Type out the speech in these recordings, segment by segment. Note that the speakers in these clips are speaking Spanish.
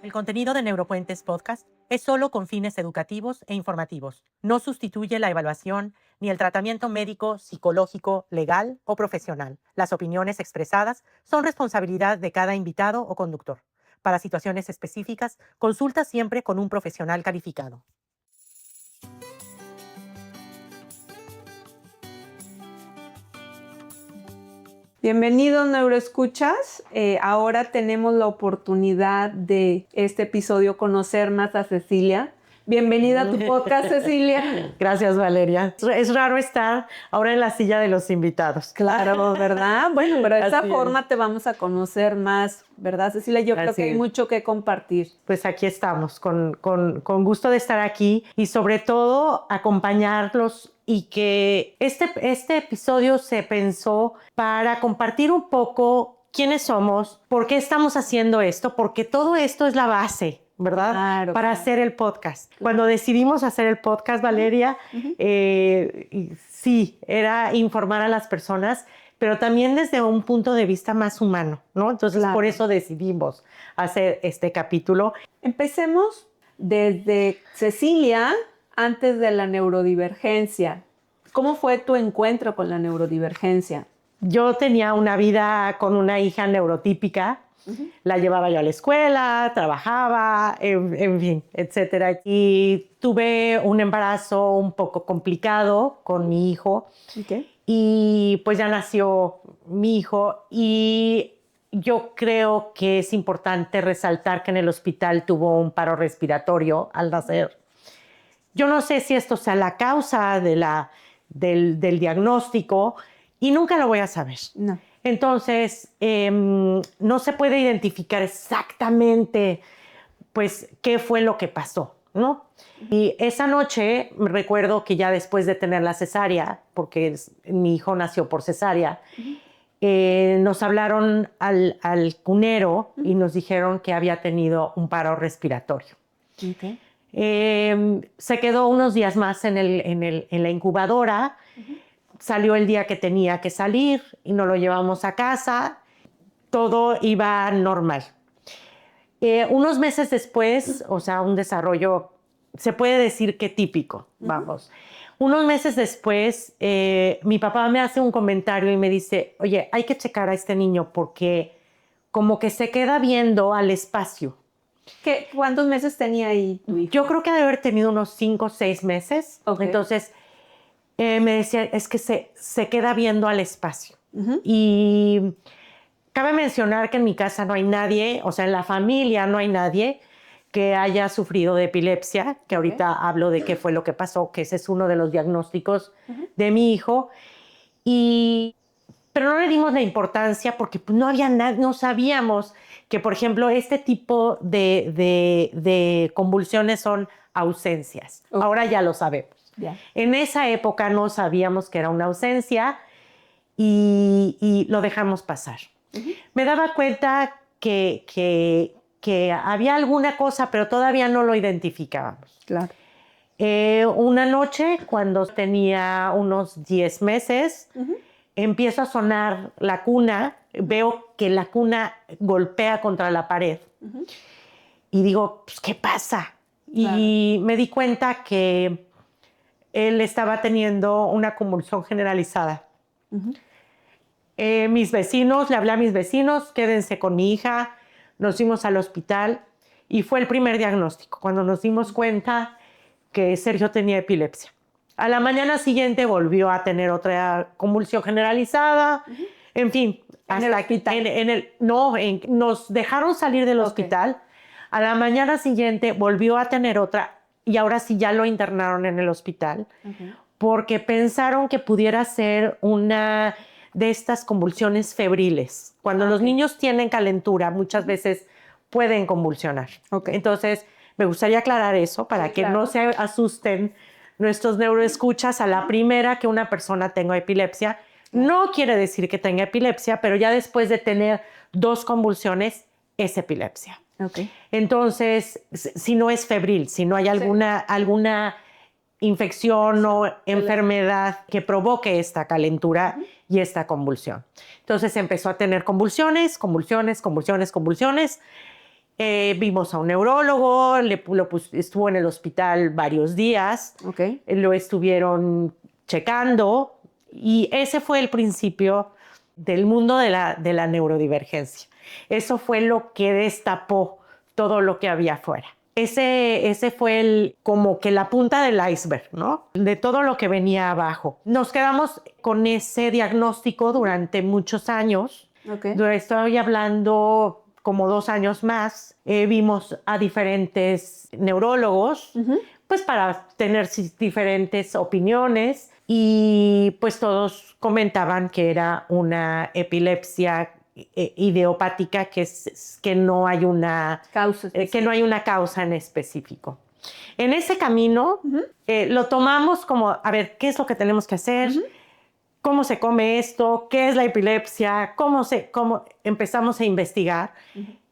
El contenido de Neuropuentes Podcast es solo con fines educativos e informativos. No sustituye la evaluación ni el tratamiento médico, psicológico, legal o profesional. Las opiniones expresadas son responsabilidad de cada invitado o conductor. Para situaciones específicas, consulta siempre con un profesional calificado. Bienvenidos neuroescuchas. Ahora tenemos la oportunidad de este episodio conocer más a Cecilia. Bienvenida a tu podcast, Cecilia. Gracias, Valeria. Es raro estar ahora en la silla de los invitados. Claro, ¿verdad? Bueno, pero de esta Así forma te vamos a conocer más, ¿verdad, Cecilia? Yo creo que hay mucho que compartir. Pues aquí estamos, con gusto de estar aquí y sobre todo acompañarlos y que este episodio se pensó para compartir un poco quiénes somos, por qué estamos haciendo esto, porque todo esto es la base, ¿verdad? Claro, para hacer el podcast. Claro. Cuando decidimos hacer el podcast, Valeria, sí, era informar a las personas, pero también desde un punto de vista más humano, ¿no? Entonces, por eso decidimos hacer este capítulo. Empecemos desde Cecilia, antes de la neurodivergencia. ¿Cómo fue tu encuentro con la neurodivergencia? Yo tenía una vida con una hija neurotípica. La llevaba yo a la escuela, trabajaba, en fin, etcétera. Y tuve un embarazo un poco complicado con mi hijo. Okay. Y pues ya nació mi hijo y yo creo que es importante resaltar que en el hospital tuvo un paro respiratorio al nacer. Yo no sé si esto sea la causa del diagnóstico y nunca lo voy a saber. No. Entonces, no se puede identificar exactamente pues, qué fue lo que pasó, ¿no? Y esa noche me recuerdo que ya después de tener la cesárea, porque mi hijo nació por cesárea, nos hablaron al cunero y nos dijeron que había tenido un paro respiratorio. Okay. Se quedó unos días más en la incubadora. Salió el día que tenía que salir y nos lo llevamos a casa. Todo iba normal. Unos meses después, o sea, un desarrollo, se puede decir que típico, vamos. Unos meses después, mi papá me hace un comentario y me dice, oye, hay que checar a este niño porque como que se queda viendo al espacio. ¿Cuántos meses tenía ahí tu hijo? Yo creo que debe haber tenido unos 5 o 6 meses. Okay. Entonces, me decía, es que se queda viendo al espacio. Y cabe mencionar que en mi casa no hay nadie, o sea, en la familia no hay nadie que haya sufrido de epilepsia, que ahorita hablo de qué fue lo que pasó, que ese es uno de los diagnósticos de mi hijo. Pero no le dimos la importancia porque pues, no había no sabíamos que, por ejemplo, este tipo de convulsiones son ausencias. Okay. Ahora ya lo sabemos. Yeah. En esa época no sabíamos que era una ausencia y lo dejamos pasar. Me daba cuenta que había alguna cosa, pero todavía no lo identificábamos. Claro. Una noche, cuando tenía unos 10 meses, empiezo a sonar la cuna, veo que la cuna golpea contra la pared. Y digo, pues, ¿qué pasa? Claro. Y me di cuenta que él estaba teniendo una convulsión generalizada. Mis vecinos, le hablé a mis vecinos, quédense con mi hija, nos fuimos al hospital y fue el primer diagnóstico, cuando nos dimos cuenta que Sergio tenía epilepsia. A la mañana siguiente volvió a tener otra convulsión generalizada, en fin. ¿En el hospital? Nos dejaron salir del hospital. A la mañana siguiente volvió a tener otra y ahora sí ya lo internaron en el hospital porque pensaron que pudiera ser una de estas convulsiones febriles. Cuando los niños tienen calentura, muchas veces pueden convulsionar. Entonces, me gustaría aclarar eso para que no se asusten nuestros neuroescuchas a la primera que una persona tenga epilepsia. No quiere decir que tenga epilepsia, pero ya después de tener 2 convulsiones, es epilepsia. Entonces, si no es febril, si no hay alguna infección o enfermedad que provoque esta calentura y esta convulsión. Entonces empezó a tener convulsiones Vimos a un neurólogo, estuvo en el hospital varios días, lo estuvieron checando y ese fue el principio del mundo de la neurodivergencia. Eso fue lo que destapó todo lo que había afuera. Ese fue como que la punta del iceberg, ¿no? De todo lo que venía abajo. Nos quedamos con ese diagnóstico durante muchos años. Estoy hablando como 2 años más. Vimos a diferentes neurólogos, pues para tener diferentes opiniones y pues todos comentaban que era una epilepsia idiopática, que no hay una causa en específico. En ese camino lo tomamos como, a ver, ¿qué es lo que tenemos que hacer? ¿Cómo se come esto? ¿Qué es la epilepsia? ¿Cómo empezamos a investigar?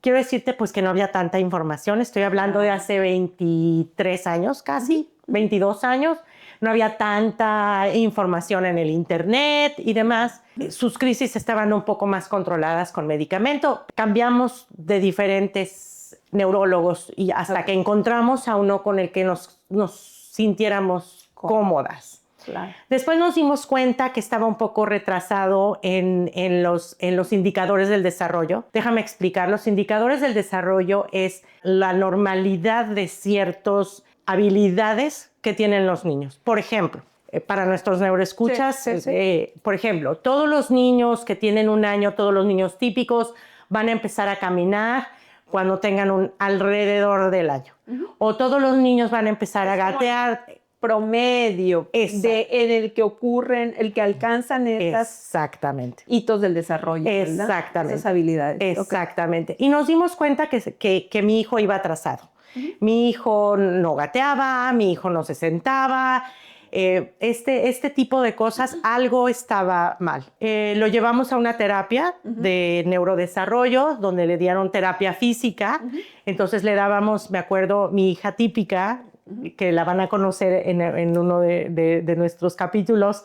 Quiero decirte pues que no había tanta información. Estoy hablando de hace 23 años casi, 22 años. No había tanta información en el internet y demás. Sus crisis estaban un poco más controladas con medicamento. Cambiamos de diferentes neurólogos y hasta que encontramos a uno con el que nos sintiéramos cómodas. Claro. Después nos dimos cuenta que estaba un poco retrasado en los indicadores del desarrollo. Déjame explicar. Los indicadores del desarrollo es la normalidad de ciertas habilidades que tienen los niños. Por ejemplo, para nuestros neuroescuchas, por ejemplo, todos los niños que tienen 1 año, todos los niños típicos van a empezar a caminar cuando tengan alrededor del año. O todos los niños van a empezar a gatear. Promedio en el que ocurren, el que alcanzan estas hitos del desarrollo. Exactamente. Esas habilidades. Exactamente. Y nos dimos cuenta que mi hijo iba atrasado. Mi hijo no gateaba, mi hijo no se sentaba. Este tipo de cosas, algo estaba mal. Lo llevamos a una terapia de neurodesarrollo, donde le dieron terapia física. Entonces le dábamos, me acuerdo, mi hija típica, que la van a conocer en uno de nuestros capítulos,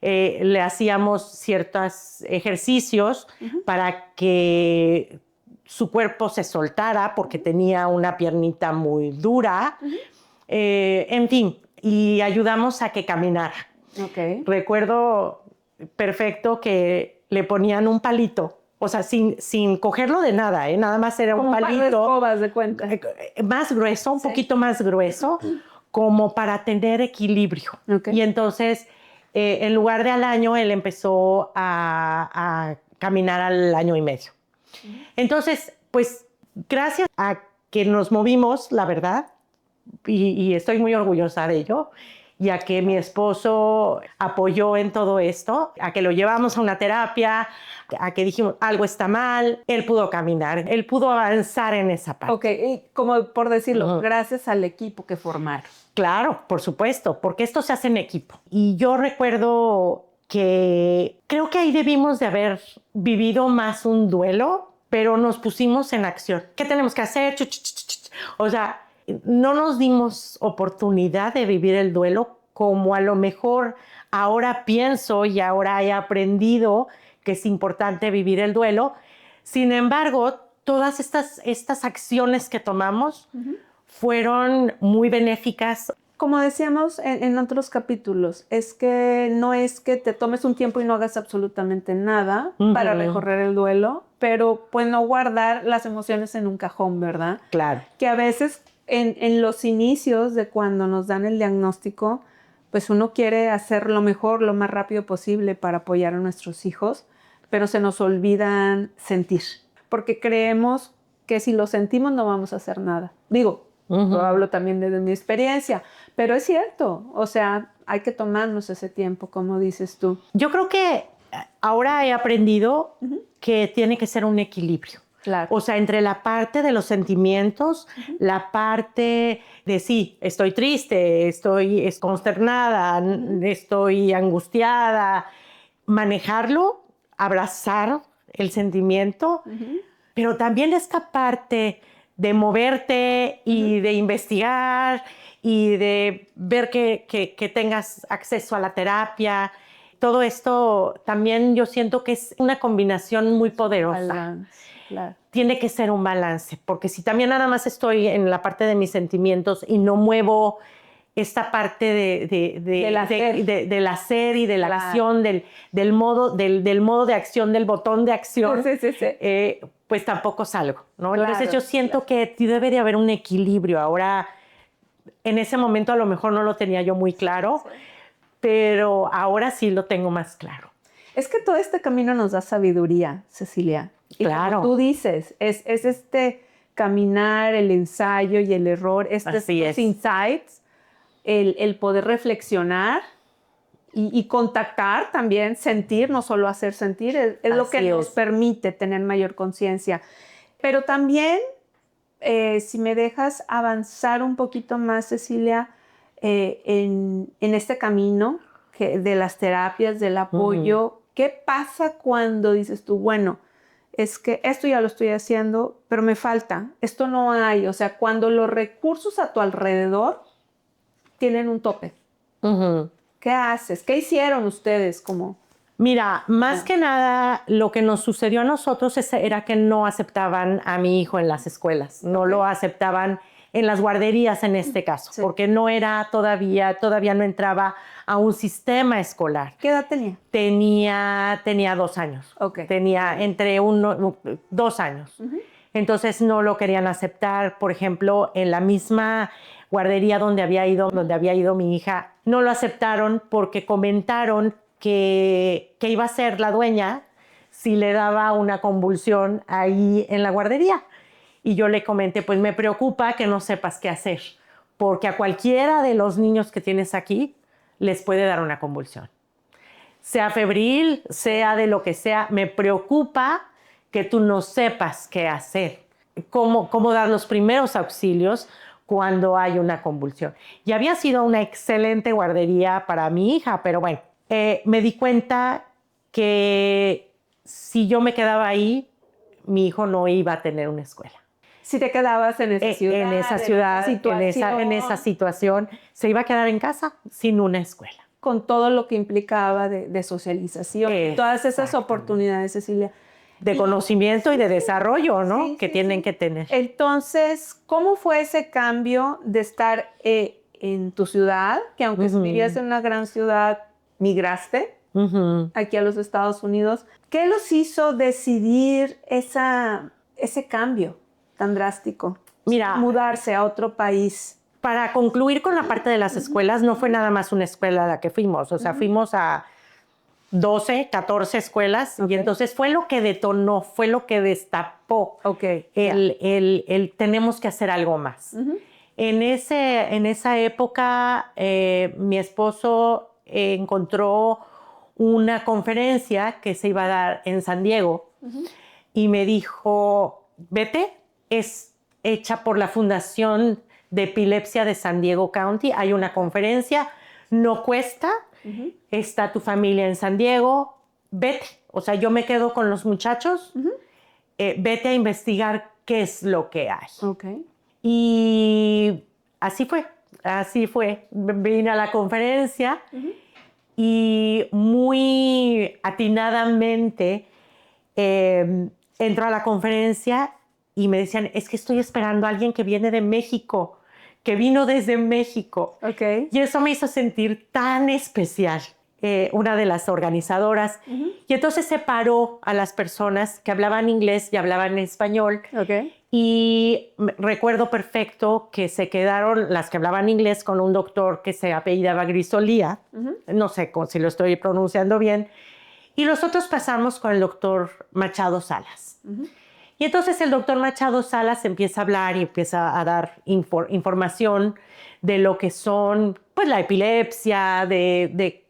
le hacíamos ciertos ejercicios para que su cuerpo se soltara porque tenía una piernita muy dura. En fin, y ayudamos a que caminara. Recuerdo perfecto que le ponían un palito, o sea, sin cogerlo de nada, nada más era un palito. Como par de escobas, de cuenta. Más grueso, un poquito más grueso, como para tener equilibrio. Y entonces, en lugar de al año, él empezó a caminar al 1 año y medio. Entonces, pues, gracias a que nos movimos, la verdad, y estoy muy orgullosa de ello, y a que mi esposo apoyó en todo esto, a que lo llevamos a una terapia, a que dijimos algo está mal, él pudo caminar, él pudo avanzar en esa parte. Y como por decirlo, gracias al equipo que formaron. Claro, por supuesto, porque esto se hace en equipo. Y yo recuerdo que creo que ahí debimos de haber vivido más un duelo, pero nos pusimos en acción. ¿Qué tenemos que hacer? O sea, no nos dimos oportunidad de vivir el duelo como a lo mejor ahora pienso y ahora he aprendido que es importante vivir el duelo. Sin embargo, todas estas acciones que tomamos fueron muy benéficas. Como decíamos en otros capítulos, es que no es que te tomes un tiempo y no hagas absolutamente nada para recorrer el duelo, pero pues no guardar las emociones en un cajón, ¿verdad? Claro. Que a veces en los inicios de cuando nos dan el diagnóstico, pues uno quiere hacer lo mejor, lo más rápido posible para apoyar a nuestros hijos, pero se nos olvidan sentir, porque creemos que si lo sentimos no vamos a hacer nada. Digo, yo hablo también desde mi experiencia, pero es cierto, o sea, hay que tomarnos ese tiempo, como dices tú. Yo creo que ahora he aprendido que tiene que ser un equilibrio. Claro. O sea, entre la parte de los sentimientos, la parte de sí, estoy triste, estoy consternada, estoy angustiada, manejarlo, abrazar el sentimiento, pero también esta parte de moverte y de investigar y de ver que tengas acceso a la terapia. Todo esto también yo siento que es una combinación muy poderosa. Claro. tiene que ser un balance, porque si también nada más estoy en la parte de mis sentimientos y no muevo esta parte del hacer y de la acción, del modo de acción, del botón de acción, pues tampoco salgo, ¿no? Claro, Entonces yo siento que debe de haber un equilibrio. Ahora, en ese momento a lo mejor no lo tenía yo muy claro, pero ahora sí lo tengo más claro. Es que todo este camino nos da sabiduría, Cecilia. Y claro. como tú dices, es este caminar, el ensayo y el error, estos insights, el poder reflexionar y contactar también, sentir, no solo hacer sentir, es lo que nos permite tener mayor conciencia. Pero también, si me dejas avanzar un poquito más, Cecilia, en este camino de las terapias, del apoyo, ¿qué pasa cuando dices tú, bueno, es que esto ya lo estoy haciendo, pero me falta, esto no hay? O sea, cuando los recursos a tu alrededor tienen un tope. ¿Qué haces? ¿Qué hicieron ustedes como? Mira, más que nada, lo que nos sucedió a nosotros era que no aceptaban a mi hijo en las escuelas, no lo aceptaban en las guarderías en este caso, porque no era todavía no entraba a un sistema escolar. ¿Qué edad tenía? Tenía 2 años. Okay. Tenía entre 2 años. Entonces no lo querían aceptar. Por ejemplo, en la misma guardería donde había ido mi hija, no lo aceptaron porque comentaron que iba a ser la dueña si le daba una convulsión ahí en la guardería. Y yo le comenté, pues me preocupa que no sepas qué hacer, porque a cualquiera de los niños que tienes aquí les puede dar una convulsión. Sea febril, sea de lo que sea, me preocupa que tú no sepas qué hacer, cómo dar los primeros auxilios cuando hay una convulsión. Y había sido una excelente guardería para mi hija, pero bueno, me di cuenta que si yo me quedaba ahí, mi hijo no iba a tener una escuela. Si te quedabas en esa ciudad, en esa situación, se iba a quedar en casa sin una escuela. Con todo lo que implicaba de socialización, todas esas oportunidades, Cecilia. De conocimiento y de desarrollo, ¿no? Que tienen que tener. Entonces, ¿cómo fue ese cambio de estar en tu ciudad, que aunque vivías en una gran ciudad, migraste aquí a los Estados Unidos? ¿Qué los hizo decidir ese cambio tan drástico? Mira, mudarse a otro país. Para concluir con la parte de las escuelas, no fue nada más una escuela a la que fuimos. O sea, fuimos a 12, 14 escuelas y entonces fue lo que detonó, fue lo que destapó el tenemos que hacer algo más. En esa época, mi esposo encontró una conferencia que se iba a dar en San Diego y me dijo, vete, es hecha por la Fundación de Epilepsia de San Diego County, hay una conferencia, no cuesta, está tu familia en San Diego, vete. O sea, yo me quedo con los muchachos, vete a investigar qué es lo que hay. Y así fue. Vine a la conferencia y muy atinadamente entro a la conferencia y me decían, es que estoy esperando a alguien que viene de México, que vino desde México. Y eso me hizo sentir tan especial, una de las organizadoras. Y entonces separó a las personas que hablaban inglés y hablaban español. Y recuerdo perfecto que se quedaron las que hablaban inglés con un doctor que se apellidaba Grisolía. No sé si lo estoy pronunciando bien. Y nosotros pasamos con el doctor Machado Salas. Y entonces el doctor Machado Salas empieza a hablar y empieza a dar información de lo que son, pues, la epilepsia, de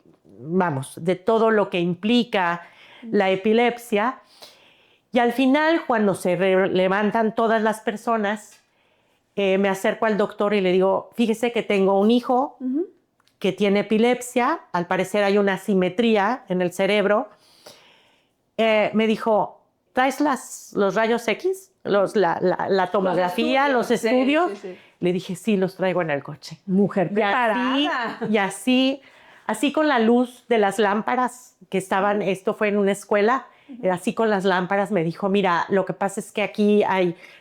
todo lo que implica la epilepsia. Y al final, cuando se levantan todas las personas, me acerco al doctor y le digo, fíjese que tengo un hijo que tiene epilepsia, al parecer hay una asimetría en el cerebro. Me dijo, ¿traes los rayos X? La tomografía, los estudios. Sí. Le dije, sí, los traigo en el coche. Mujer preparada. Y así con la luz de las lámparas que estaban, esto fue en una escuela, así con las lámparas, me dijo, mira, lo que pasa es que aquí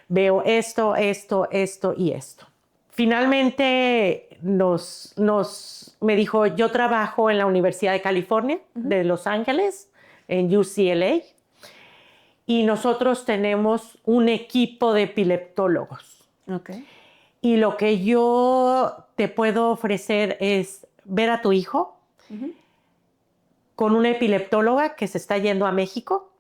veo esto, esto, esto y esto. Finalmente me dijo, yo trabajo en la Universidad de California, de Los Ángeles, en UCLA, y nosotros tenemos un equipo de epileptólogos. Okay. Y lo que yo te puedo ofrecer es ver a tu hijo con una epileptóloga que se está yendo a México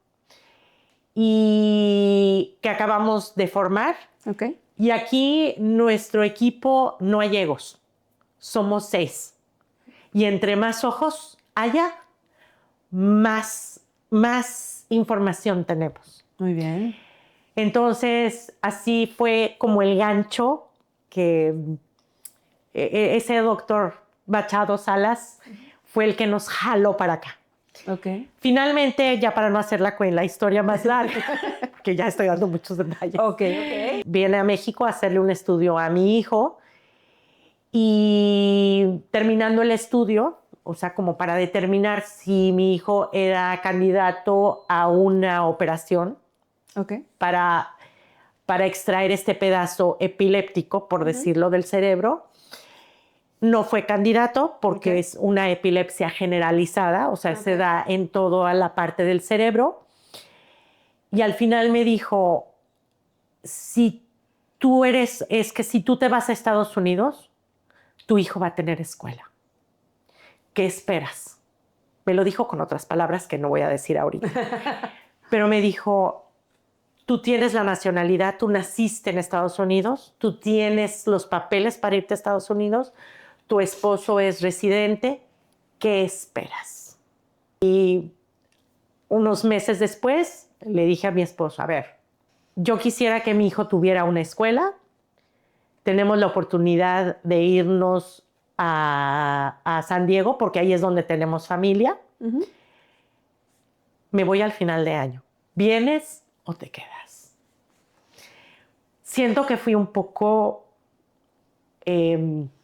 y que acabamos de formar. Okay. Y aquí nuestro equipo no hay egos, somos 6. Y entre más ojos haya, más información tenemos. Muy bien. Entonces, así fue como el gancho que ese doctor Machado Salas fue el que nos jaló para acá. Okay. Finalmente, ya para no hacer la historia más larga, que ya estoy dando muchos detalles, Okay. viene a México a hacerle un estudio a mi hijo y terminando el estudio, o sea, como para determinar si mi hijo era candidato a una operación Okay. para extraer este pedazo epiléptico, por decirlo, del cerebro. No fue candidato porque es una epilepsia generalizada, o sea, se da en toda la parte del cerebro. Y al final me dijo, si tú te vas a Estados Unidos, tu hijo va a tener escuela. ¿Qué esperas? Me lo dijo con otras palabras que no voy a decir ahorita. Pero me dijo, tú tienes la nacionalidad, tú naciste en Estados Unidos, tú tienes los papeles para irte a Estados Unidos, tu esposo es residente, ¿qué esperas? Y unos meses después le dije a mi esposo, a ver, yo quisiera que mi hijo tuviera una escuela, tenemos la oportunidad de irnos a San Diego porque ahí es donde tenemos familia. Me voy al final de año. ¿Vienes o te quedas? Siento que fui un poco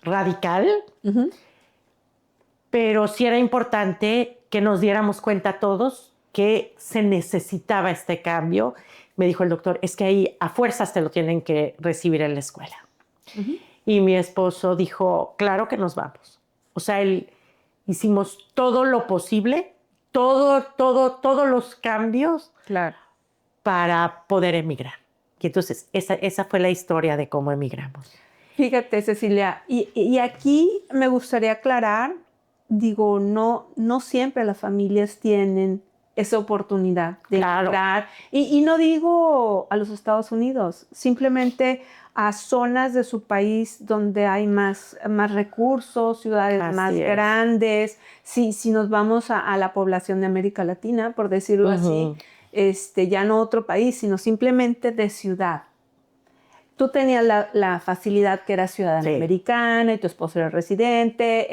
radical, pero sí era importante que nos diéramos cuenta todos que se necesitaba este cambio. Me dijo el doctor, es que ahí a fuerzas te lo tienen que recibir en la escuela. Y mi esposo dijo, claro que nos vamos. O sea, hicimos todo lo posible, todos los cambios para poder emigrar. Y entonces esa fue la historia de cómo emigramos. Fíjate, Cecilia, y aquí me gustaría aclarar, digo, no siempre las familias tienen esa oportunidad de emigrar. Y no digo a los Estados Unidos, simplemente a zonas de su país donde hay más recursos, ciudades más grandes. Si nos vamos a la población de América Latina, por decirlo así, ya no otro país, sino simplemente de ciudad. Tú tenías la facilidad que eras ciudadana americana y tu esposo era residente.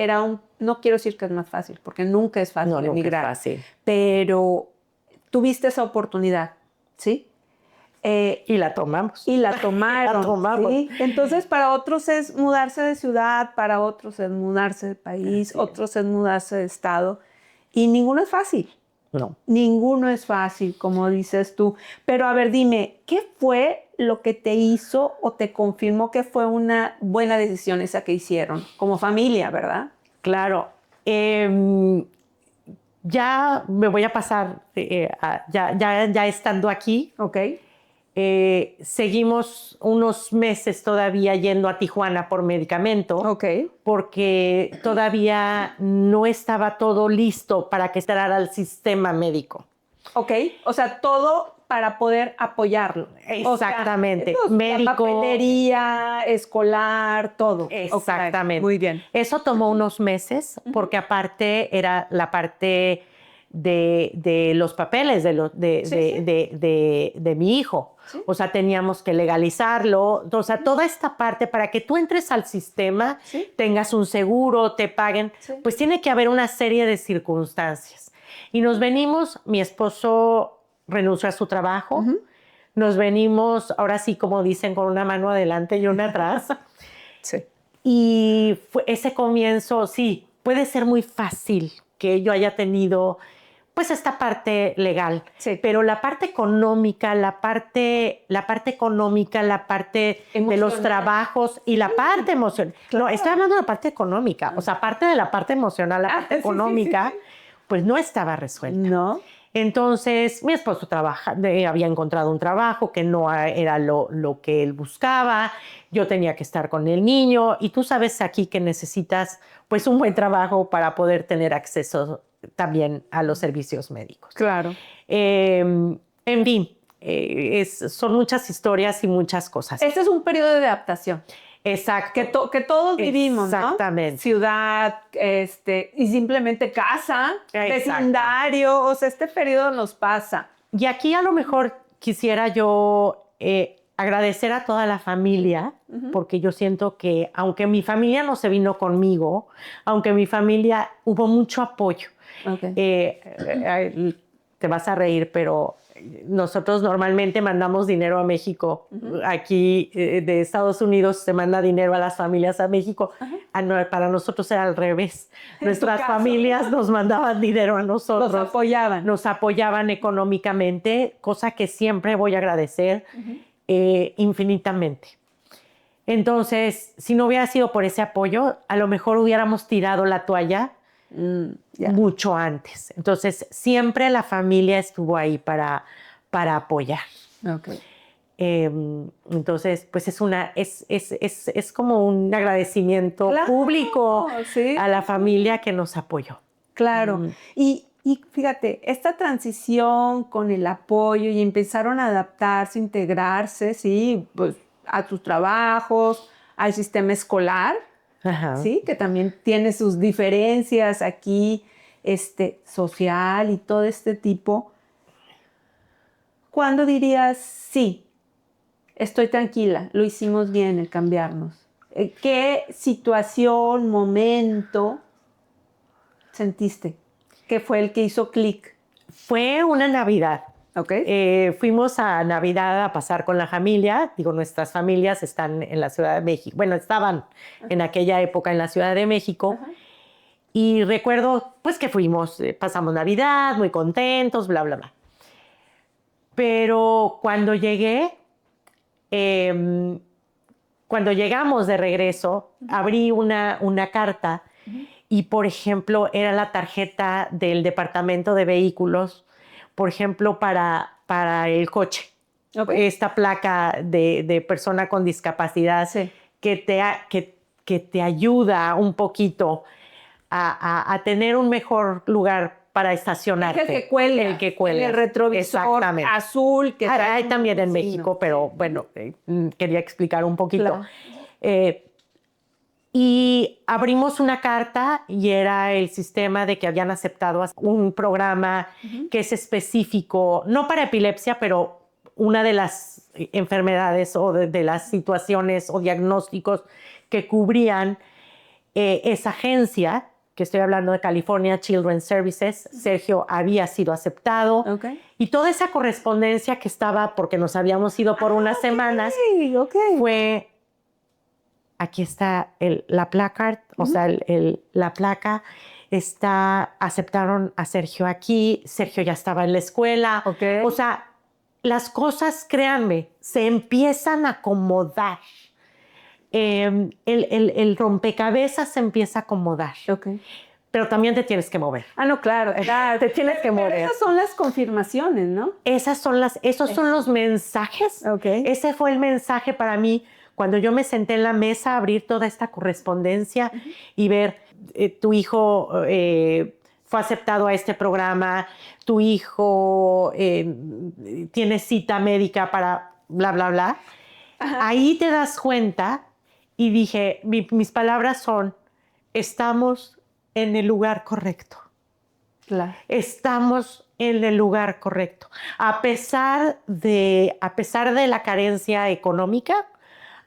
No quiero decir que es más fácil, porque nunca es fácil emigrar. Nunca es fácil. Pero tuviste esa oportunidad, ¿sí? Y la tomamos. Y la tomaron. La tomamos. ¿Sí? Entonces, para otros es mudarse de ciudad, para otros es mudarse de país, otros es mudarse de estado. Y ninguno es fácil. No. Ninguno es fácil, como dices tú. Pero a ver, dime, ¿qué fue lo que te hizo o te confirmó que fue una buena decisión esa que hicieron? Como familia, ¿verdad? Claro. Ya me voy a pasar, ya estando aquí. Ok. Seguimos unos meses todavía yendo a Tijuana por medicamento. Ok. Porque todavía no estaba todo listo para que entrara al sistema médico. Ok. O sea, todo para poder apoyarlo. Exactamente. O sea, médico. Papelería, escolar, todo. Exactamente. Okay. Muy bien. Eso tomó unos meses porque aparte era la parte de los papeles de mi hijo. ¿Sí? O sea, teníamos que legalizarlo. O sea, toda esta parte para que tú entres al sistema, tengas un seguro, te paguen, pues tiene que haber una serie de circunstancias. Y nos venimos, mi esposo renunció a su trabajo, nos venimos, ahora sí, como dicen, con una mano adelante y una atrás. Y ese comienzo, sí, puede ser muy fácil que yo haya tenido pues esta parte legal, Sí. pero la parte económica, la parte de los Emocional. trabajos y la parte emocional. Claro. No, estoy hablando de la parte económica, o sea, aparte de la parte emocional, la parte sí, económica, sí. pues no estaba resuelta. No. Entonces, mi esposo había encontrado un trabajo que no era lo que él buscaba. Yo tenía que estar con el niño y tú sabes aquí que necesitas pues un buen trabajo para poder tener acceso también a los servicios médicos. Claro. En fin, son muchas historias y muchas cosas. Este es un periodo de adaptación. Exacto. Que todos vivimos, ¿no? Exactamente. Ciudad, y simplemente casa, Exacto. vecindario, o sea, este periodo nos pasa. Y aquí a lo mejor quisiera yo agradecer a toda la familia, porque yo siento que aunque mi familia no se vino conmigo, aunque mi familia hubo mucho apoyo. Okay. Te vas a reír, pero nosotros normalmente mandamos dinero a México. Aquí de Estados Unidos se manda dinero a las familias a México. Para nosotros era al revés. Nuestras familias nos mandaban dinero a nosotros. Nos apoyaban. Nos apoyaban económicamente, cosa que siempre voy a agradecer infinitamente. Entonces, si no hubiera sido por ese apoyo, a lo mejor hubiéramos tirado la toalla mucho antes. Entonces, siempre la familia estuvo ahí para apoyar. Okay. Entonces, pues es como un agradecimiento público a la familia que nos apoyó. Claro. Y fíjate, esta transición con el apoyo y empezaron a adaptarse, integrarse, sí, pues a tus trabajos, al sistema escolar, sí, que también tiene sus diferencias aquí, social y todo este tipo. ¿Cuándo dirías, sí, estoy tranquila, lo hicimos bien el cambiarnos? ¿Qué situación, momento sentiste que fue el que hizo clic? Fue una Navidad. Okay. Fuimos a Navidad a pasar con la familia. Digo, nuestras familias están en la Ciudad de México. Bueno, estaban en aquella época en la Ciudad de México. Y recuerdo, pues, que fuimos, pasamos Navidad, muy contentos, bla, bla, bla. Pero cuando llegamos de regreso, abrí una carta y, por ejemplo, era la tarjeta del departamento de vehículos, por ejemplo, para el coche. Okay. Esta placa de persona con discapacidad que te ayuda un poquito a tener un mejor lugar para estacionarte. El que cuelga. El que cuelga. El retrovisor azul. Que hay también en México, pero bueno, quería explicar un poquito. Claro. Y abrimos una carta y era el sistema de que habían aceptado un programa que es específico, no para epilepsia, pero una de las enfermedades o de las situaciones o diagnósticos que cubrían esa agencia, que estoy hablando de California Children's Services. Sergio había sido aceptado. Okay. Y toda esa correspondencia que estaba, porque nos habíamos ido por unas semanas, fue... Aquí está la placard, o sea, la placa. Aceptaron a Sergio aquí. Sergio ya estaba en la escuela. Okay. O sea, las cosas, créanme, se empiezan a acomodar. El rompecabezas se empieza a acomodar. Okay. Pero también te tienes que mover. No, claro. Te tienes que mover. Esas son las confirmaciones, ¿no? Esos son los mensajes. Okay. Ese fue el mensaje para mí cuando yo me senté en la mesa a abrir toda esta correspondencia y ver tu hijo fue aceptado a este programa, tu hijo tiene cita médica para bla, bla, bla. Ahí te das cuenta y dije, mis palabras son, estamos en el lugar correcto. Claro. Estamos en el lugar correcto. A pesar de la carencia económica,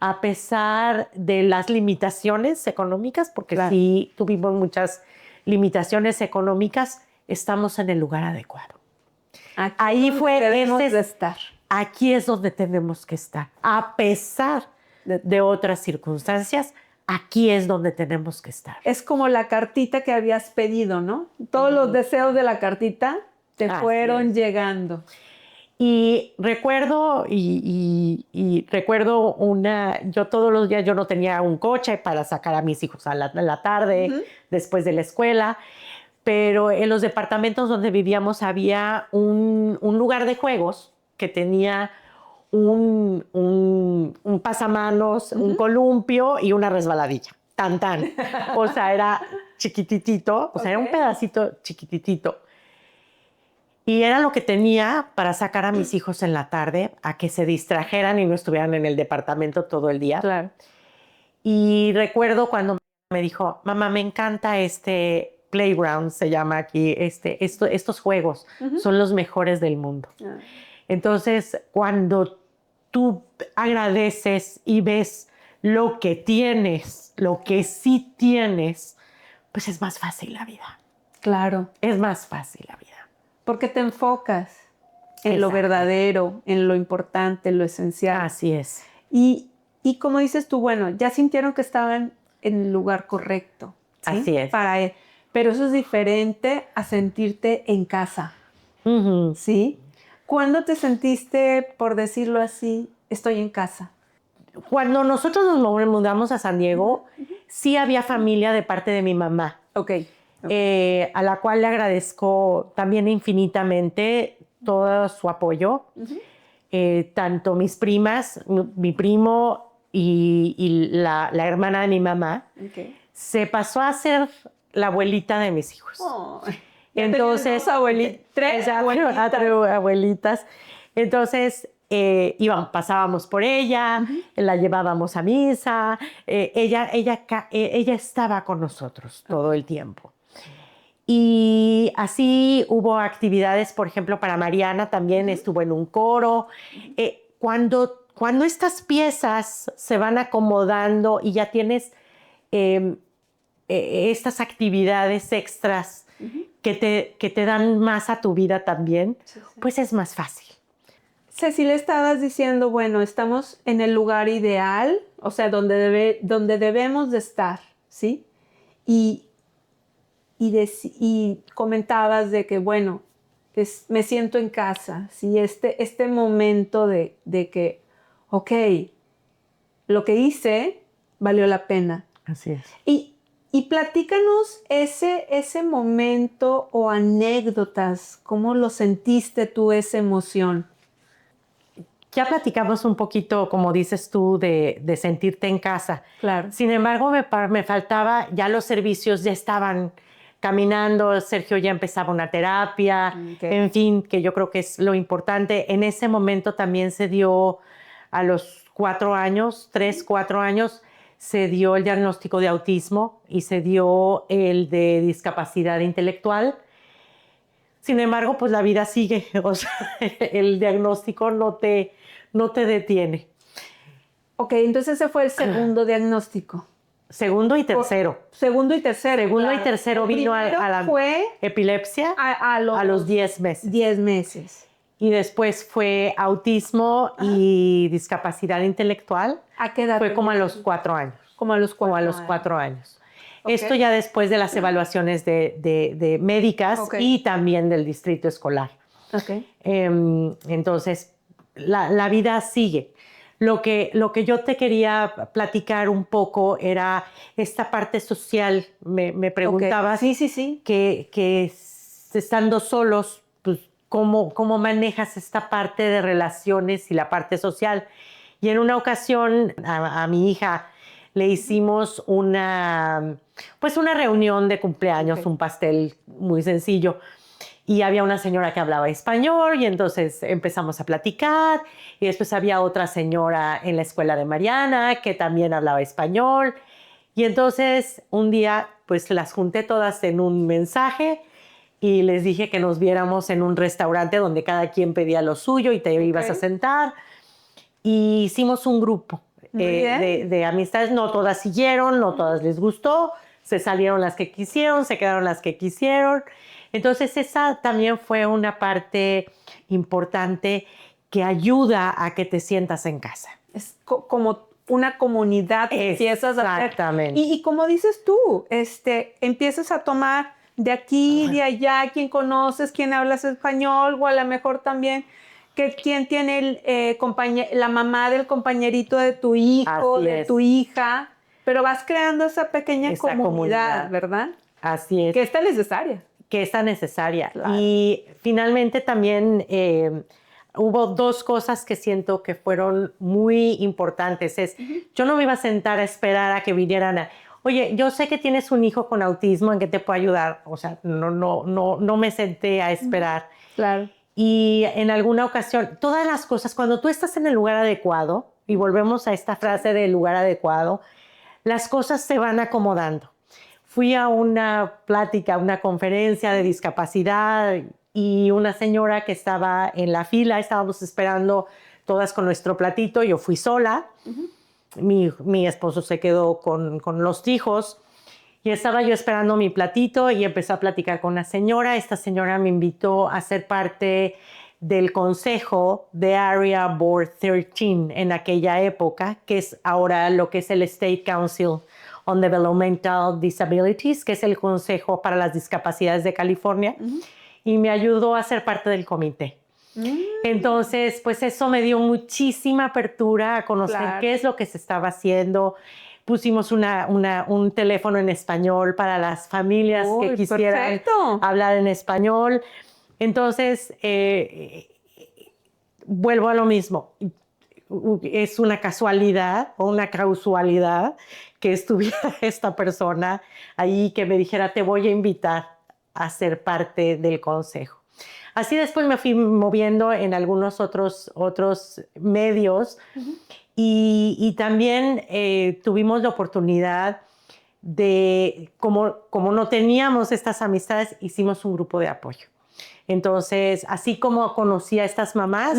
a pesar de las limitaciones económicas, porque sí tuvimos muchas limitaciones económicas, estamos en el lugar adecuado. Ahí debemos de estar. Aquí es donde tenemos que estar. A pesar de otras circunstancias, aquí es donde tenemos que estar. Es como la cartita que habías pedido, ¿no? Todos los deseos de la cartita Te Así fueron es. llegando. Y recuerdo, y recuerdo yo todos los días yo no tenía un coche para sacar a mis hijos a la tarde, Ujú. después de la escuela, pero en los departamentos donde vivíamos había un lugar de juegos que tenía un pasamanos, un columpio y una resbaladilla. Tan, tan. O sea, era chiquititito, o sea, era un Ok. pedacito chiquititito. Y era lo que tenía para sacar a mis hijos en la tarde a que se distrajeran y no estuvieran en el departamento todo el día. Claro. Y recuerdo cuando me dijo, mamá, me encanta este playground, se llama aquí, estos juegos son los mejores del mundo. Ah. Entonces, cuando tú agradeces y ves lo que tienes, lo que sí tienes, pues es más fácil la vida. Claro. Es más fácil la vida. Porque te enfocas en lo Exacto. verdadero, en lo importante, en lo esencial. Así es. Y como dices tú, bueno, ya sintieron que estaban en el lugar correcto. ¿Sí? Así es. Para él. Pero eso es diferente a sentirte en casa. Ujú. ¿Sí? ¿Cuándo te sentiste, por decirlo así, estoy en casa? Cuando nosotros nos mudamos a San Diego, sí había familia de parte de mi mamá, Ok. a la cual le agradezco también infinitamente todo su apoyo. Tanto mis primas, mi primo y la hermana de mi mamá, Okay. se pasó a ser la abuelita de mis hijos. Oh, Entonces, tres abuelitas. Entonces, pasábamos por ella, la llevábamos a misa. Ella estaba con nosotros todo el tiempo. Y así hubo actividades, por ejemplo, para Mariana también estuvo en un coro. Cuando estas piezas se van acomodando y ya tienes estas actividades extras que te dan más a tu vida también, pues es más fácil. Ceci, le estabas diciendo, bueno, estamos en el lugar ideal, o sea, donde debemos de estar, ¿sí? Y comentabas de que, bueno, me siento en casa, ¿sí? Este momento de que, ok, lo que hice valió la pena. Así es. Y platícanos ese momento o anécdotas, ¿cómo lo sentiste tú, esa emoción? Ya platicamos un poquito, como dices tú, de sentirte en casa. Claro. Sin embargo, me faltaba, ya los servicios ya estaban caminando, Sergio ya empezaba una terapia, Okay. en fin, que yo creo que es lo importante. En ese momento también se dio a los 4 años, 3, 4 años, se dio el diagnóstico de autismo y se dio el de discapacidad intelectual. Sin embargo, pues la vida sigue, o sea, el diagnóstico no te detiene. Ok, entonces ese fue el segundo diagnóstico. Segundo y tercero. Segundo y tercero. Segundo claro. y tercero vino a la fue epilepsia a los 10 meses. 10 meses. Y después fue autismo y discapacidad intelectual. ¿A qué edad? Fue como a los 4 años. Como a los 4 Como a los años. 4 años. Okay. Esto ya después de las evaluaciones de médicas y también del distrito escolar. Okay. Entonces, la vida sigue. Lo que yo te quería platicar un poco era esta parte social. Me preguntabas sí. que estando solos, pues, ¿cómo manejas esta parte de relaciones y la parte social? Y en una ocasión a mi hija le hicimos una reunión de cumpleaños, un pastel muy sencillo. Y había una señora que hablaba español y entonces empezamos a platicar. Y después había otra señora en la escuela de Mariana que también hablaba español. Y entonces un día pues las junté todas en un mensaje y les dije que nos viéramos en un restaurante donde cada quien pedía lo suyo y te ibas a sentar. Y hicimos un grupo de amistades. No todas siguieron, no todas les gustó. Se salieron las que quisieron, se quedaron las que quisieron. Entonces esa también fue una parte importante que ayuda a que te sientas en casa. Es como una comunidad que empiezas a hacer. Exactamente. Y como dices tú, empiezas a tomar de aquí, de allá, quién conoces, quién hablas español, o a lo mejor también que quién tiene la mamá del compañerito de tu hijo, Así de es. tu hija, pero vas creando esa pequeña Esa comunidad, ¿verdad? Así es. Que es tan necesaria. Que es tan necesaria. Claro. Y finalmente también hubo dos cosas que siento que fueron muy importantes. Yo no me iba a sentar a esperar a que vinieran oye, yo sé que tienes un hijo con autismo, ¿en qué te puedo ayudar? O sea, no me senté a esperar. Claro. Y en alguna ocasión, todas las cosas, cuando tú estás en el lugar adecuado, y volvemos a esta frase del lugar adecuado, las cosas se van acomodando. Fui a una plática, una conferencia de discapacidad y una señora que estaba en la fila, estábamos esperando todas con nuestro platito, yo fui sola, mi esposo se quedó con los hijos y estaba yo esperando mi platito y empecé a platicar con una señora. Esta señora me invitó a ser parte del consejo de Area Board 13 en aquella época, que es ahora lo que es el State Council on Developmental Disabilities, que es el Consejo para las Discapacidades de California, y me ayudó a ser parte del comité. Entonces, pues eso me dio muchísima apertura a conocer qué es lo que se estaba haciendo. Pusimos un teléfono en español para las familias que quisieran hablar en español. Entonces, vuelvo a lo mismo. Es una casualidad o una causalidad que estuviera esta persona ahí que me dijera, te voy a invitar a ser parte del consejo. Así después me fui moviendo en algunos otros medios y también tuvimos la oportunidad de, como no teníamos estas amistades, hicimos un grupo de apoyo. Entonces, así como conocí a estas mamás,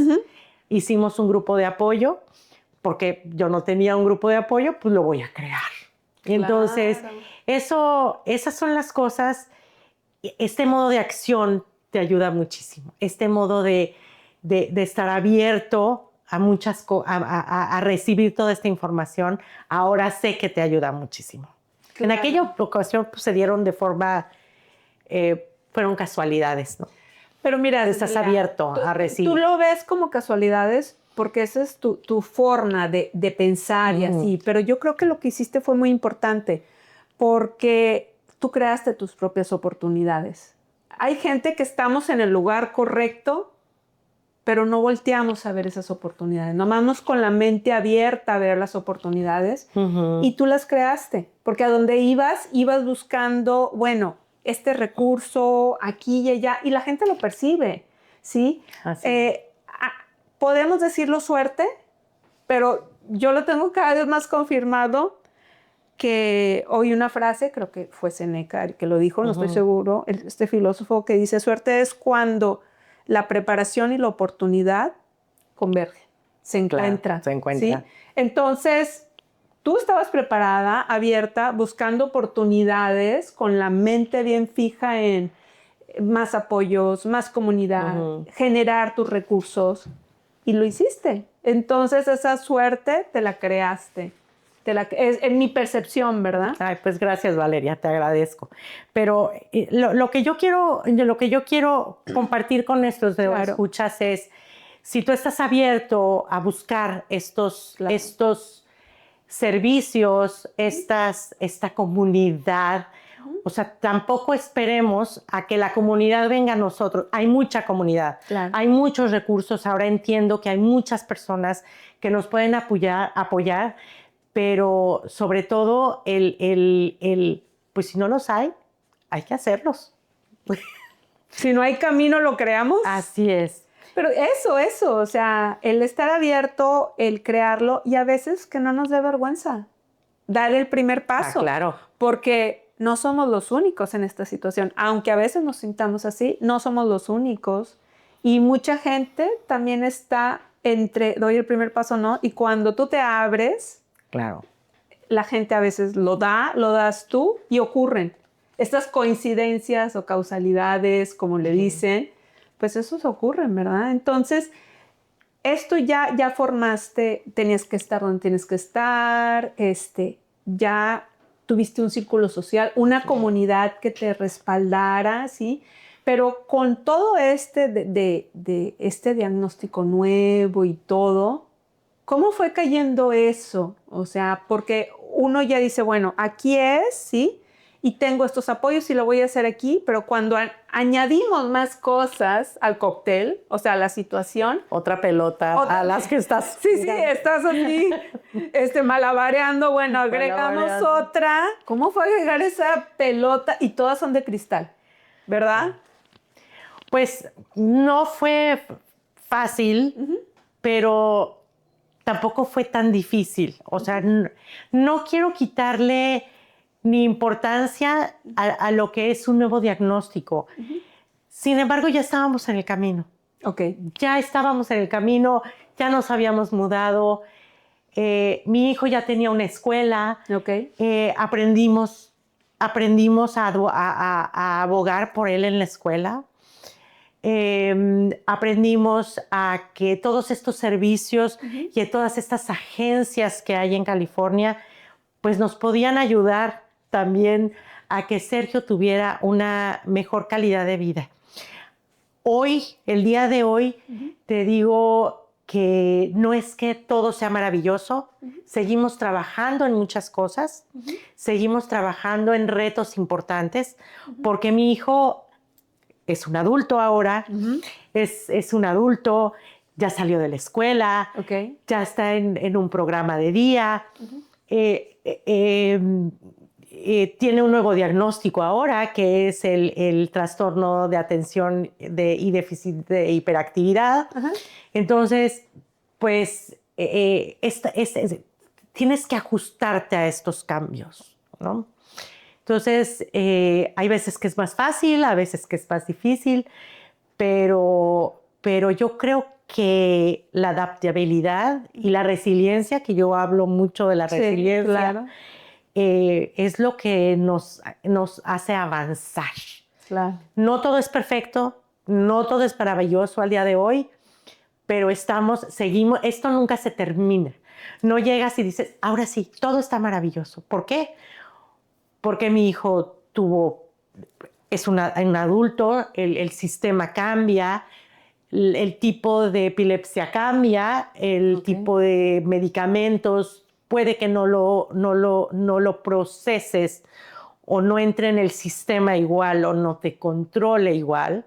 hicimos un grupo de apoyo, porque yo no tenía un grupo de apoyo, pues lo voy a crear. Claro. Entonces, esas son las cosas, este modo de acción te ayuda muchísimo. Este modo de estar abierto a a recibir toda esta información, ahora sé que te ayuda muchísimo. Claro. En aquella ocasión pues, se dieron de forma, fueron casualidades, ¿no? Pero mira, estás abierto a recibir. Tú lo ves como casualidades porque esa es tu forma de pensar y así, pero yo creo que lo que hiciste fue muy importante porque tú creaste tus propias oportunidades. Hay gente que estamos en el lugar correcto, pero no volteamos a ver esas oportunidades. Nomás vamos con la mente abierta a ver las oportunidades y tú las creaste, porque a donde ibas buscando, bueno, este recurso aquí y allá, y la gente lo percibe, ¿sí? Podemos decirlo suerte, pero yo lo tengo cada vez más confirmado que oí una frase, creo que fue Seneca el que lo dijo, no estoy seguro, este filósofo que dice, suerte es cuando la preparación y la oportunidad convergen, se encuentran. Claro, se encuentran. ¿Sí? Entonces, tú estabas preparada, abierta, buscando oportunidades, con la mente bien fija en más apoyos, más comunidad, generar tus recursos, y lo hiciste. Entonces, esa suerte te la creaste. Es en mi percepción, ¿verdad? Ay, pues gracias, Valeria, te agradezco. Pero lo que yo quiero compartir con nuestros escuchas es, si tú estás abierto a buscar estos servicios, esta comunidad, o sea, tampoco esperemos a que la comunidad venga a nosotros. Hay mucha comunidad, hay muchos recursos. Ahora entiendo que hay muchas personas que nos pueden apoyar, pero sobre todo, pues si no los hay que hacerlos. Si no hay camino, lo creamos. Así es. Pero eso, o sea, el estar abierto, el crearlo, y a veces que no nos dé vergüenza dar el primer paso. Claro. Porque no somos los únicos en esta situación. Aunque a veces nos sintamos así, no somos los únicos. Y mucha gente también está entre doy el primer paso o no. Y cuando tú te abres, claro, la gente a veces lo das tú y ocurren. Estas coincidencias o causalidades, como le dicen, pues esos ocurren, ¿verdad? Entonces, esto ya formaste, tenías que estar donde tienes que estar, ya tuviste un círculo social, una comunidad que te respaldara, ¿sí? Pero con todo de este diagnóstico nuevo y todo, ¿cómo fue cayendo eso? O sea, porque uno ya dice, bueno, aquí es, ¿sí? Y tengo estos apoyos y lo voy a hacer aquí, pero cuando añadimos más cosas al cóctel, o sea, a la situación. Otra pelota a las que estás. Sí, estás así, malabareando. Bueno, agregamos otra. ¿Cómo fue agregar esa pelota? Y todas son de cristal, ¿verdad? Pues no fue fácil, pero tampoco fue tan difícil. O sea, no quiero quitarle ni importancia a lo que es un nuevo diagnóstico. Sin embargo, ya estábamos en el camino. Okay. Ya estábamos en el camino, ya nos habíamos mudado. Mi hijo ya tenía una escuela. Okay. Aprendimos a abogar por él en la escuela. Aprendimos a que todos estos servicios y todas estas agencias que hay en California, pues nos podían ayudar también a que Sergio tuviera una mejor calidad de vida. Hoy, el día de hoy, te digo que no es que todo sea maravilloso, seguimos trabajando en muchas cosas, seguimos trabajando en retos importantes, porque mi hijo es un adulto ahora, es un adulto, ya salió de la escuela, ya está en un programa de día, tiene un nuevo diagnóstico ahora, que es el trastorno de atención y déficit de hiperactividad. Entonces, pues, tienes que ajustarte a estos cambios, ¿no? Entonces, hay veces que es más fácil, a veces que es más difícil, pero yo creo que la adaptabilidad y la resiliencia, que yo hablo mucho de la resiliencia, claro. Es lo que nos hace avanzar. Claro. No todo es perfecto, no todo es maravilloso al día de hoy, pero seguimos, esto nunca se termina. No llegas y dices, ahora sí, todo está maravilloso. ¿Por qué? Porque mi hijo es un adulto, el sistema cambia, el tipo de epilepsia cambia, el tipo de medicamentos puede que no lo proceses o no entre en el sistema igual o no te controle igual.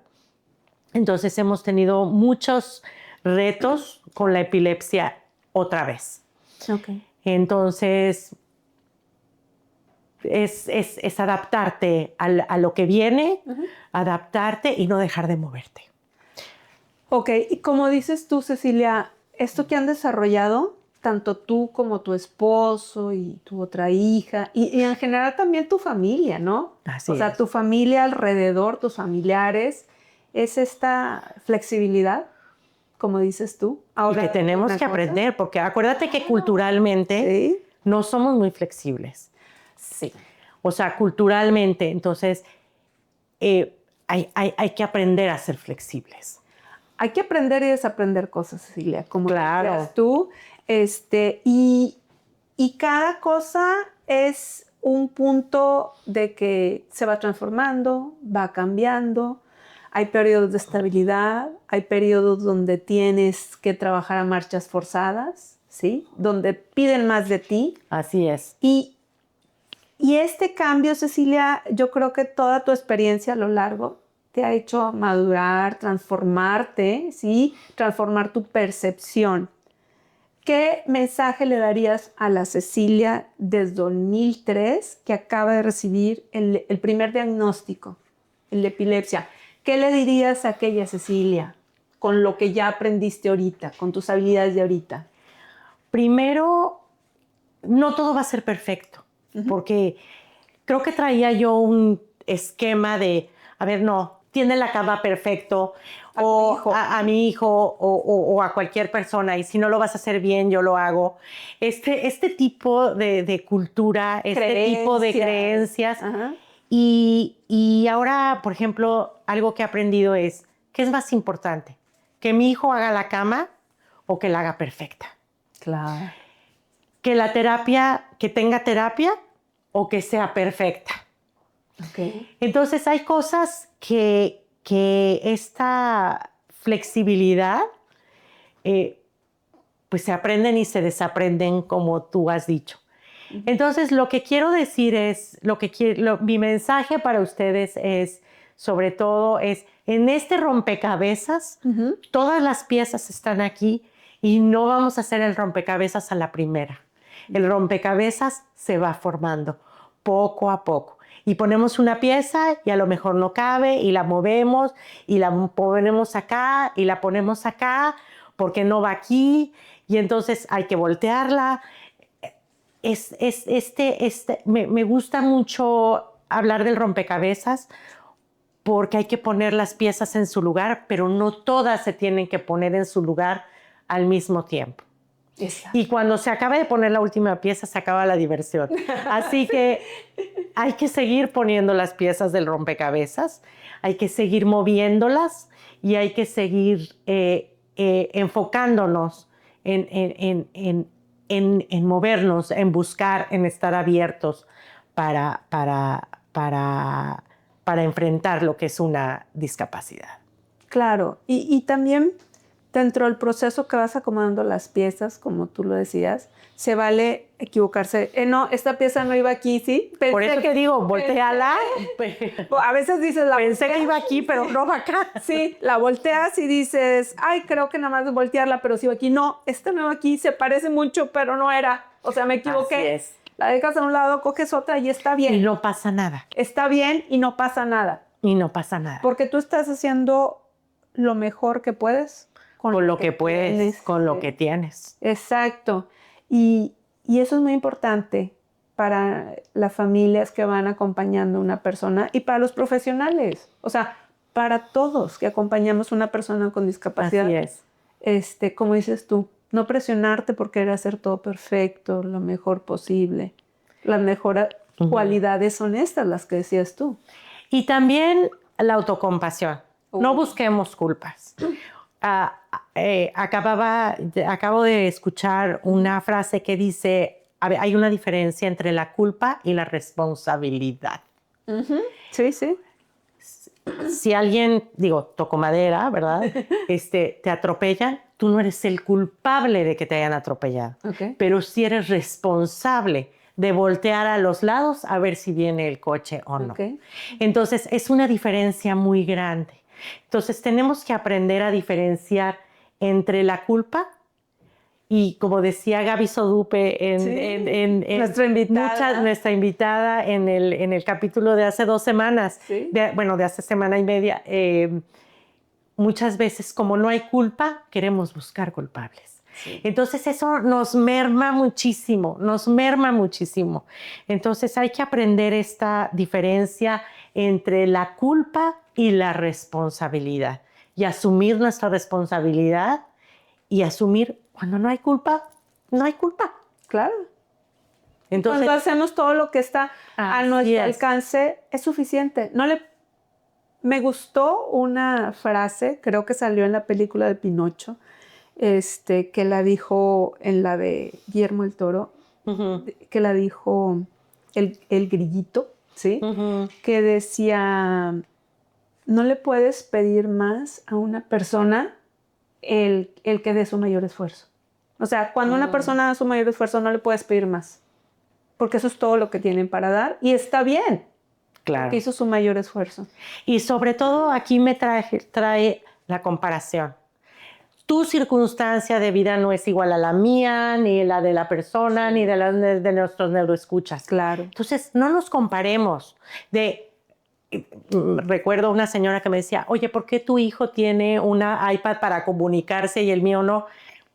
Entonces hemos tenido muchos retos con la epilepsia otra vez. Entonces es adaptarte a lo que viene, adaptarte y no dejar de moverte. Ok, y como dices tú, Cecilia, esto que han desarrollado, tanto tú como tu esposo y tu otra hija, y en general también tu familia, ¿no? Así o sea, es. Tu familia alrededor, tus familiares, es esta flexibilidad, como dices tú. Ahora, y que tenemos que aprender, porque acuérdate que culturalmente no somos muy flexibles. Sí. O sea, culturalmente, entonces hay que aprender a ser flexibles. Hay que aprender y desaprender cosas, Cecilia, como claro. Tú. Y cada cosa es un punto de que se va transformando, va cambiando. Hay periodos de estabilidad, hay periodos donde tienes que trabajar a marchas forzadas, ¿sí? Donde piden más de ti. Así es. Y este cambio, Cecilia, yo creo que toda tu experiencia a lo largo te ha hecho madurar, transformarte, ¿sí? Transformar tu percepción. ¿Qué mensaje le darías a la Cecilia desde 2003 que acaba de recibir el primer diagnóstico, el de epilepsia? ¿Qué le dirías a aquella Cecilia con lo que ya aprendiste ahorita, con tus habilidades de ahorita? Primero, no todo va a ser perfecto, porque creo que traía yo un esquema de, a ver, no, tiene la cama perfecto, a mi hijo o a cualquier persona, y si no lo vas a hacer bien, yo lo hago. Este tipo de cultura, tipo de creencias. Y ahora, por ejemplo, algo que he aprendido es, ¿qué es más importante? ¿Que mi hijo haga la cama o que la haga perfecta? Claro. Que la terapia, que tenga terapia o que sea perfecta. Okay. Entonces hay cosas que esta flexibilidad pues se aprenden y se desaprenden, como tú has dicho. Entonces, lo que quiero decir es, mi mensaje para ustedes es, sobre todo, es en este rompecabezas, todas las piezas están aquí y no vamos a hacer el rompecabezas a la primera. El rompecabezas se va formando poco a poco. Y ponemos una pieza y a lo mejor no cabe y la movemos y la ponemos acá y la ponemos acá porque no va aquí y entonces hay que voltearla. Me gusta mucho hablar del rompecabezas porque hay que poner las piezas en su lugar, pero no todas se tienen que poner en su lugar al mismo tiempo. Exacto. Y cuando se acabe de poner la última pieza, se acaba la diversión. Así que hay que seguir poniendo las piezas del rompecabezas, hay que seguir moviéndolas y hay que seguir enfocándonos en movernos, en buscar, en estar abiertos para enfrentar lo que es una discapacidad. Claro, y también dentro del proceso que vas acomodando las piezas, como tú lo decías, se vale equivocarse. No, esta pieza no iba aquí, ¿sí? Por eso que digo, volteala. A veces dices, Pensé que iba aquí, pero no va acá. Sí, la volteas y dices, ay, creo que nada más es voltearla, pero sí va aquí. No, esta no va aquí, se parece mucho, pero no era. O sea, me equivoqué. Así es. La dejas a un lado, coges otra y está bien. Y no pasa nada. Está bien y no pasa nada. Y no pasa nada. Porque tú estás haciendo lo mejor que puedes con lo que puedes, tienes. con lo que tienes. Exacto. Y eso es muy importante para las familias que van acompañando a una persona y para los profesionales. O sea, para todos que acompañamos a una persona con discapacidad. Así es. Como dices tú, no presionarte por querer hacer todo perfecto, lo mejor posible. Las mejores cualidades son estas, las que decías tú. Y también la autocompasión. No busquemos culpas. Acabo de escuchar una frase que dice, hay una diferencia entre la culpa y la responsabilidad. Sí, sí. Si alguien, toco madera, ¿verdad? Te atropellan, tú no eres el culpable de que te hayan atropellado. Okay. Pero sí eres responsable de voltear a los lados a ver si viene el coche o no. Okay. Entonces, es una diferencia muy grande. Entonces, tenemos que aprender a diferenciar entre la culpa y, como decía Gaby Sodupe, nuestra invitada en el capítulo de hace 2 semanas, ¿sí? de hace semana y media, muchas veces, como no hay culpa, queremos buscar culpables. Sí. Entonces eso nos merma muchísimo. Entonces hay que aprender esta diferencia entre la culpa y la responsabilidad y asumir nuestra responsabilidad y asumir cuando no hay culpa, no hay culpa. Claro. Entonces, cuando hacemos todo lo que está a nuestro alcance, es suficiente. Me gustó una frase, creo que salió en la película de Pinocho, que la dijo en la de Guillermo el Toro, que la dijo el grillito, ¿sí? Que decía, no le puedes pedir más a una persona el que dé su mayor esfuerzo. O sea, cuando una persona da su mayor esfuerzo, no le puedes pedir más, porque eso es todo lo que tienen para dar y está bien. Claro. Que hizo su mayor esfuerzo. Y sobre todo aquí me trae la comparación. Tu circunstancia de vida no es igual a la mía, ni la de la persona, ni de nuestros neuroescuchas. Claro. Entonces, no nos comparemos. Recuerdo una señora que me decía, oye, ¿por qué tu hijo tiene una iPad para comunicarse y el mío no?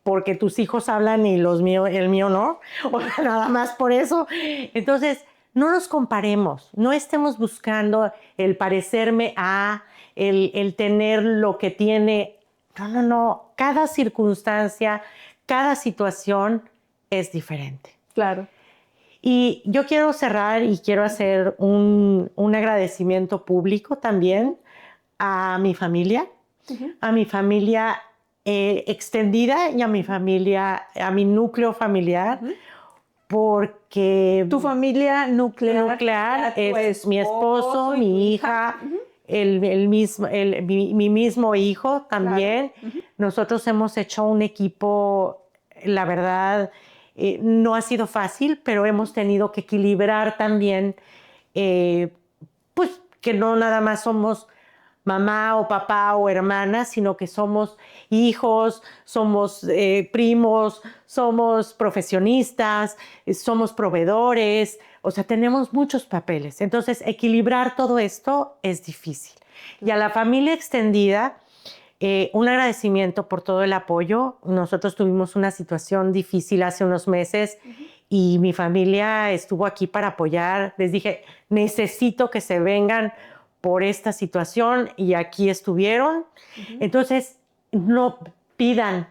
Porque tus hijos hablan y el mío no. O sea, nada más por eso. Entonces, no nos comparemos. No estemos buscando el parecerme a, el tener lo que tiene. No. Cada circunstancia, cada situación es diferente. Claro. Y yo quiero cerrar y quiero hacer un agradecimiento público también a mi familia, extendida y a mi familia, a mi núcleo familiar, porque Tu familia nuclear tu es mi esposo, y tu mi hija, mi mismo hijo también. Claro. Nosotros hemos hecho un equipo, la verdad, no ha sido fácil, pero hemos tenido que equilibrar también, pues que no nada más somos mamá o papá o hermana, sino que somos hijos, somos primos, somos profesionistas, somos proveedores, o sea, tenemos muchos papeles. Entonces, equilibrar todo esto es difícil. Y a la familia extendida, un agradecimiento por todo el apoyo. Nosotros tuvimos una situación difícil hace unos meses y mi familia estuvo aquí para apoyar. Les dije, necesito que se vengan por esta situación y aquí estuvieron. Entonces, no pidan.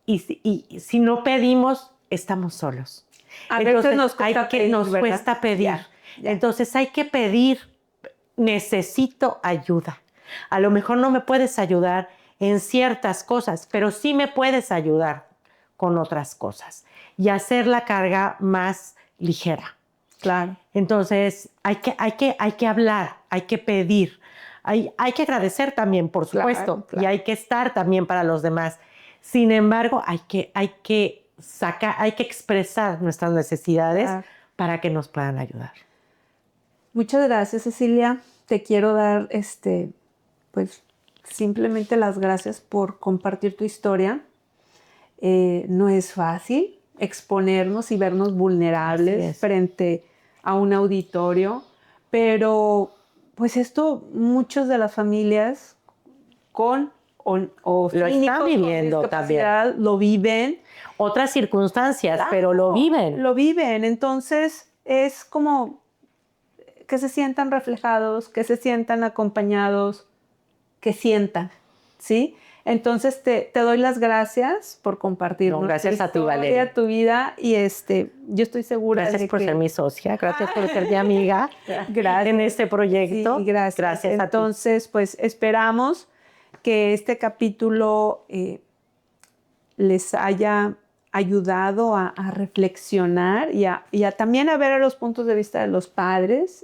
Y si no pedimos, estamos solos. A Entonces, veces nos cuesta pedir. Ya. Entonces, hay que pedir, necesito ayuda. A lo mejor no me puedes ayudar en ciertas cosas, pero sí me puedes ayudar con otras cosas y hacer la carga más ligera. Claro. Entonces, hay que hablar, hay que pedir, hay que agradecer también, por supuesto, Claro. y hay que estar también para los demás. Sin embargo, hay que expresar nuestras necesidades para que nos puedan ayudar. Muchas gracias, Cecilia. Te quiero dar, pues, simplemente las gracias por compartir tu historia. No es fácil exponernos y vernos vulnerables frente a un auditorio, pero pues esto muchas de las familias con o lo están viviendo con discapacidad lo viven. Otras circunstancias, Claro, pero lo viven. Lo viven, entonces es como que se sientan reflejados, que se sientan acompañados, que sientan, ¿sí? Entonces te doy las gracias por compartir gracias a ti, Valeria, tu vida y yo estoy segura gracias por ser mi socia, gracias por ser mi amiga en este proyecto. Sí, gracias. Entonces, pues esperamos que este capítulo les haya ayudado a reflexionar y también a ver a los puntos de vista de los padres.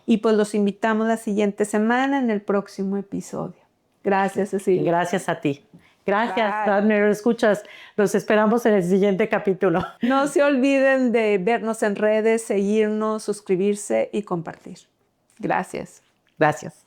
Y pues los invitamos la siguiente semana en el próximo episodio. Gracias, Cecilia. Gracias a ti. Gracias, Partner. Escuchas, los esperamos en el siguiente capítulo. No se olviden de vernos en redes, seguirnos, suscribirse y compartir. Gracias. Gracias.